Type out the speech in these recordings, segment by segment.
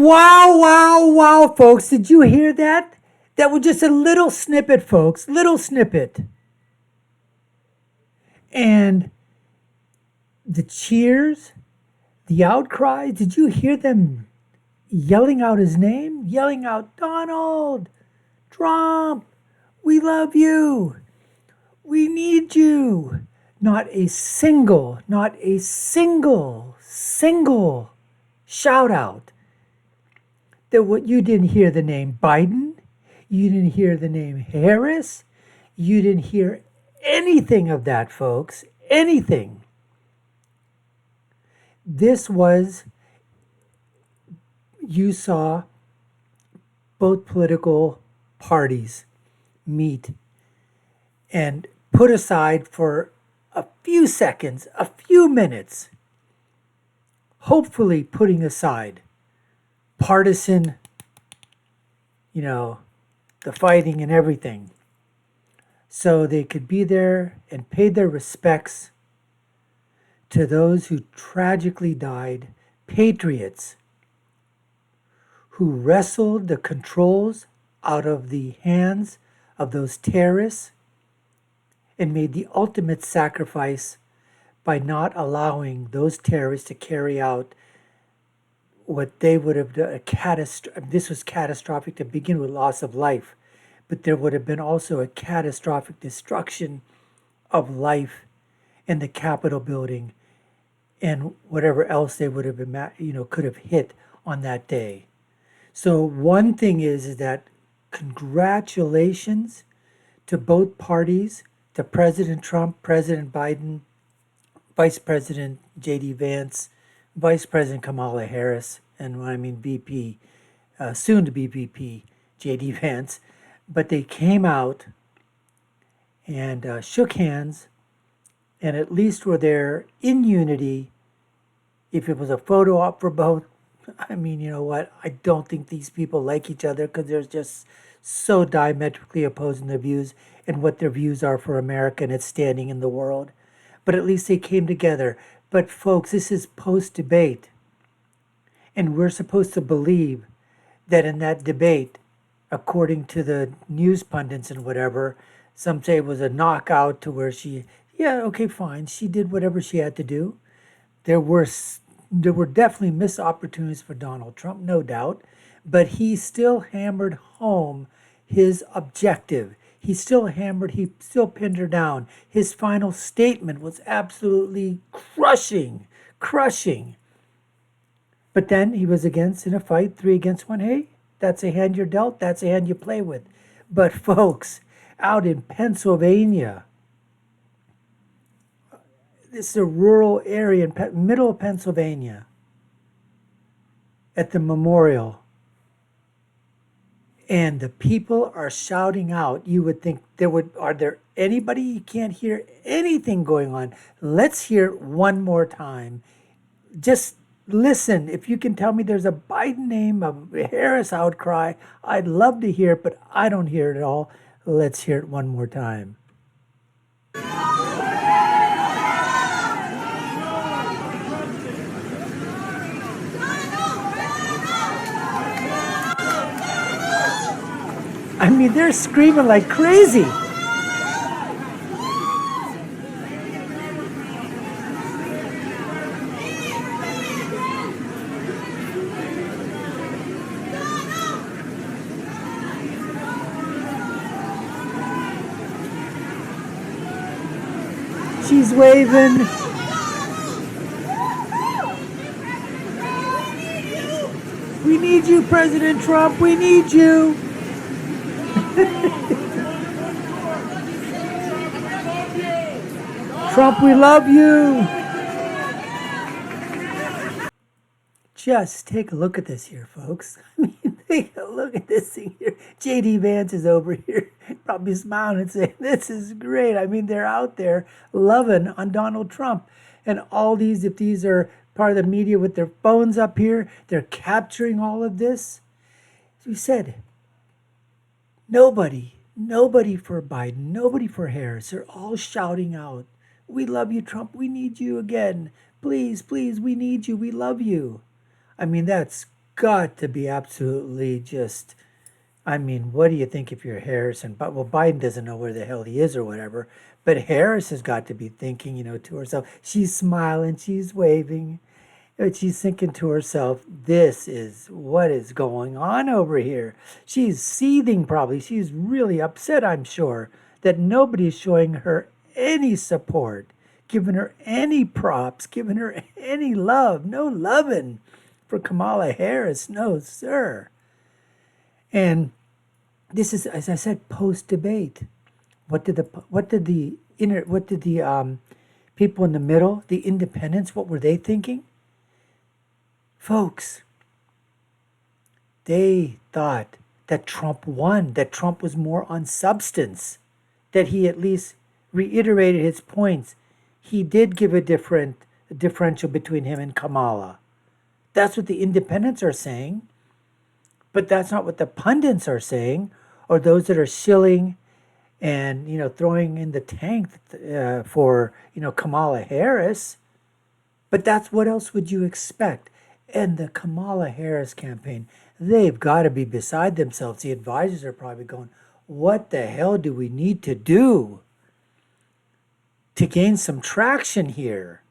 Wow, wow, wow, folks. Did you hear that? That was just a little snippet, folks. Little snippet. And the cheers, the outcry, did you hear them yelling out his name? Yelling out, Donald Trump, we love you. We need you. Not a single shout out. That what you didn't hear the name Biden, you didn't hear the name Harris, you didn't hear anything of that, folks. Anything. This was, you saw both political parties meet and put aside for a few seconds, a few minutes, hopefully putting aside partisan, the fighting and everything, so they could be there and pay their respects to those who tragically died, patriots who wrestled the controls out of the hands of those terrorists and made the ultimate sacrifice by not allowing those terrorists to carry out what they would have done. This was catastrophic to begin with, loss of life, but there would have been also a catastrophic destruction of life in the Capitol building and whatever else they would have been, could have hit on that day. So one thing is that congratulations to both parties, to President Trump, President Biden, Vice President J.D. Vance, Vice President Kamala Harris, and when I mean VP, soon to be VP J.D. Vance, but they came out and shook hands and at least were there in unity. If it was a photo op for both, I mean, you know what? I don't think these people like each other because they're just so diametrically opposed in their views and what their views are for America and its standing in the world. But at least they came together. But folks, this is post-debate. And we're supposed to believe that in that debate, according to the news pundits and whatever, some say it was a knockout to where okay, fine. She did whatever she had to do. There were definitely missed opportunities for Donald Trump, no doubt, but he still hammered home his objective. He still pinned her down. His final statement was absolutely crushing. But then he was in a fight, 3 against 1. Hey, that's a hand you're dealt. That's a hand you play with. But folks, out in Pennsylvania, this is a rural area in middle of Pennsylvania, at the memorial, and the people are shouting out. You would think are there anybody? You can't hear anything going on. Let's hear it one more time. Just listen. If you can tell me there's a Biden name, a Harris outcry, I'd love to hear it, but I don't hear it at all. Let's hear it one more time. I mean, they're screaming like crazy. She's waving. We need you, President Trump. We need you. Trump, we love you. Just take a look at this here, folks. I mean, take a look at this thing here. J.D. Vance is over here, probably smiling and saying, this is great. I mean, they're out there loving on Donald Trump. And all these, if these are part of the media with their phones up here, they're capturing all of this. As we said, nobody for Biden, nobody for Harris. They're all shouting out, we love you, Trump. We need you again. Please, we need you. We love you. I mean, that's got to be absolutely just, I mean, what do you think if you're Harrison? But well, Biden doesn't know where the hell he is or whatever. But Harris has got to be thinking, to herself. She's smiling, she's waving, but she's thinking to herself, "This is what is going on over here." She's seething, probably. She's really upset, I'm sure, that nobody's showing her any support, giving her any props, giving her any love. No loving for Kamala Harris, no, sir. And this is, as I said, post debate. What did the people in the middle, the independents, what were they thinking? Folks, they thought that Trump won, that Trump was more on substance, that he at least reiterated his points. He did give a differential between him and Kamala. That's what the independents are saying. But that's not what the pundits are saying, or those that are shilling and throwing in the tank for Kamala Harris. But that's, what else would you expect? And the Kamala Harris campaign, they've got to be beside themselves. The advisors are probably going, what the hell do we need to do to gain some traction here?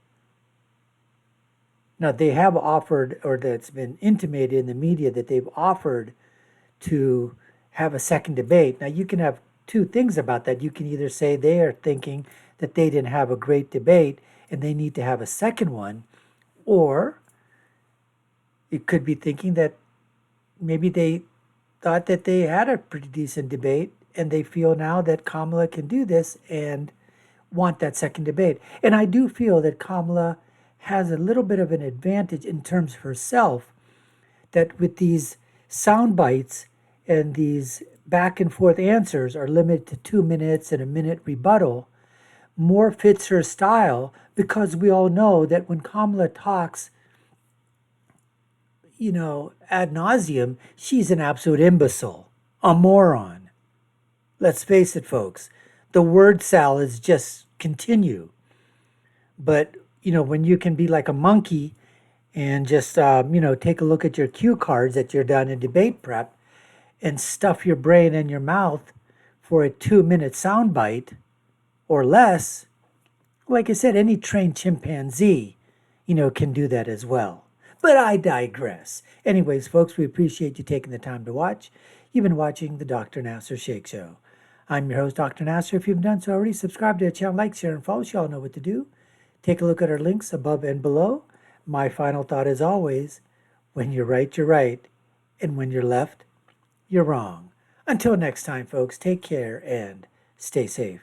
Now, they have offered, or that's been intimated in the media, that they've offered to have a second debate. Now, you can have two things about that. You can either say they are thinking that they didn't have a great debate and they need to have a second one, or it could be thinking that maybe they thought that they had a pretty decent debate and they feel now that Kamala can do this and want that second debate. And I do feel that Kamala has a little bit of an advantage in terms of herself, that with these sound bites and these back and forth answers are limited to 2 minutes and a minute rebuttal, more fits her style, because we all know that when Kamala talks, ad nauseum, she's an absolute imbecile, a moron. Let's face it, folks. The word salads just continue. But when you can be like a monkey and just, take a look at your cue cards that you're done in debate prep and stuff your brain and your mouth for a 2-minute soundbite or less, like I said, any trained chimpanzee, can do that as well. But I digress. Anyways, folks, we appreciate you taking the time to watch. You've been watching the Dr. Nasser Shake Show. I'm your host, Dr. Nasser. If you've done so already, subscribe to the channel, like, share, and follow. You all know what to do. Take a look at our links above and below. My final thought is always, when you're right, you're right. And when you're left, you're wrong. Until next time, folks, take care and stay safe.